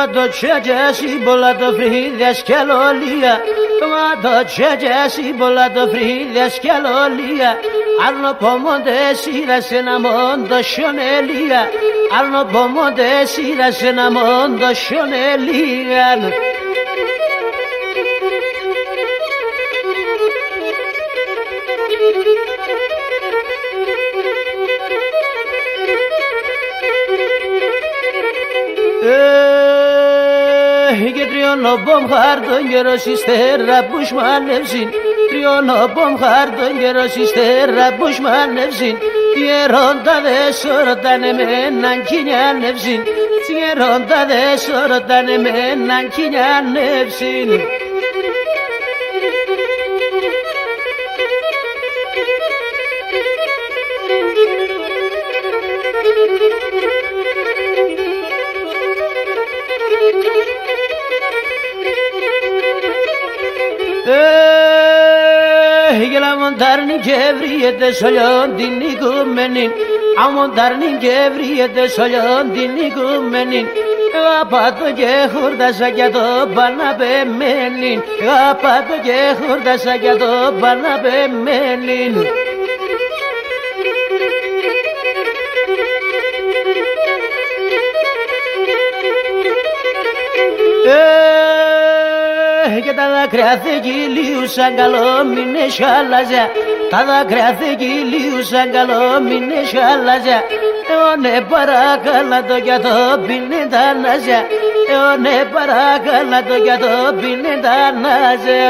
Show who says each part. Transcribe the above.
Speaker 1: dolce Jesse bolato friglia schialolia ma dolce Jesse bolato friglia schialolia arno pomode sira senamondo shonelia arno pomode sira senamondo shonelia Triono bom hardon gero sisterra bushman nevsin Triono bom hardon gero sisterra bushman nevsin Tieronda de sordan menan kinyan nevsin Tieronda de sordan menan kinyan nevsin Amon darnin gevriyete solon dinni gummenin Amon darnin gevriyete solon dinni gummenin Apato ge hurda sagado bana bemelin Apato ge hurda sagado bana bemelin Και τα δάκρυα θεγγυλίου σαν καλό μην εσχάλαζε Τα δάκρυα θεγγυλίου σαν καλό μην εσχάλαζε ναι παράκαλα το για το πίνε τα ναζε ναι παράκαλα το για το πίνε τα ναζε